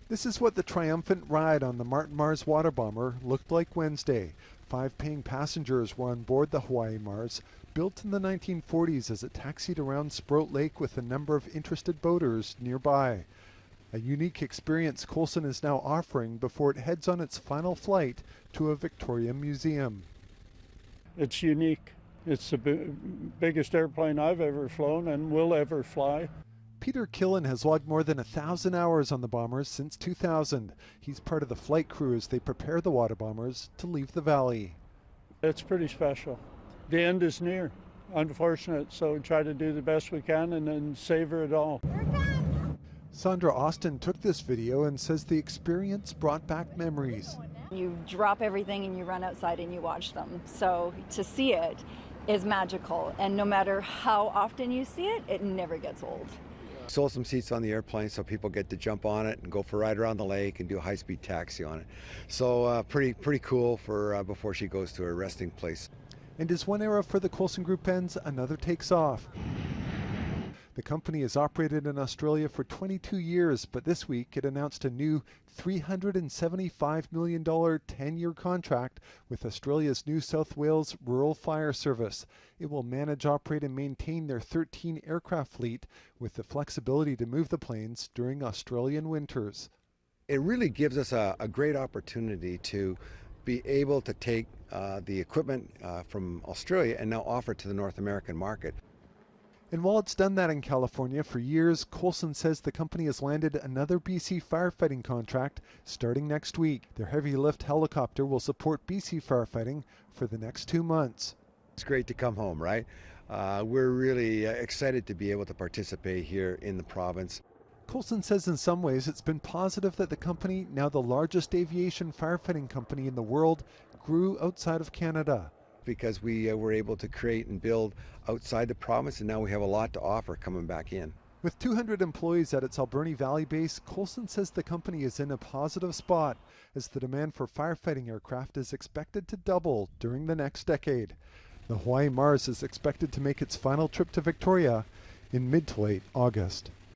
This is what the triumphant ride on the Martin Mars water bomber looked like Wednesday. 5 paying passengers were on board the Hawaii Mars, built in the 1940s as it taxied around Sprout Lake with a number of interested boaters nearby. A unique experience Coulson is now offering before it heads on its final flight to a Victoria museum. It's unique. It's the biggest airplane I've ever flown and will ever fly. Peter Killen has logged more than 1,000 hours on the bombers since 2000. He's part of the flight crew as they prepare the water bombers to leave the valley. It's pretty special. The end is near, unfortunate, so we try to do the best we can and then savor it all. Sandra Austin took this video and says the experience brought back memories. You drop everything and you run outside and you watch them. So to see it is magical, and no matter how often you see it, it never gets old. Sold some seats on the airplane so people get to jump on it and go for a ride around the lake and do a high-speed taxi on it. So pretty cool for before she goes to her resting place. And as one era for the Coulson Group ends, another takes off. The company has operated in Australia for 22 years, but this week it announced a new $375 million 10-year contract with Australia's New South Wales Rural Fire Service. It will manage, operate and maintain their 13 aircraft fleet with the flexibility to move the planes during Australian winters. It really gives us a great opportunity to be able to take the equipment from Australia and now offer it to the North American market. And while it's done that in California for years, Coulson says the company has landed another BC firefighting contract starting next week. Their heavy lift helicopter will support BC firefighting for the next 2 months. It's great to come home, right? We're really excited to be able to participate here in the province. Coulson says in some ways it's been positive that the company, now the largest aviation firefighting company in the world, grew outside of Canada. Because we were able to create and build outside the province, and now we have a lot to offer coming back in. With 200 employees at its Alberni Valley base, Coulson says the company is in a positive spot as the demand for firefighting aircraft is expected to double during the next decade. The Hawaii Mars is expected to make its final trip to Victoria in mid to late August.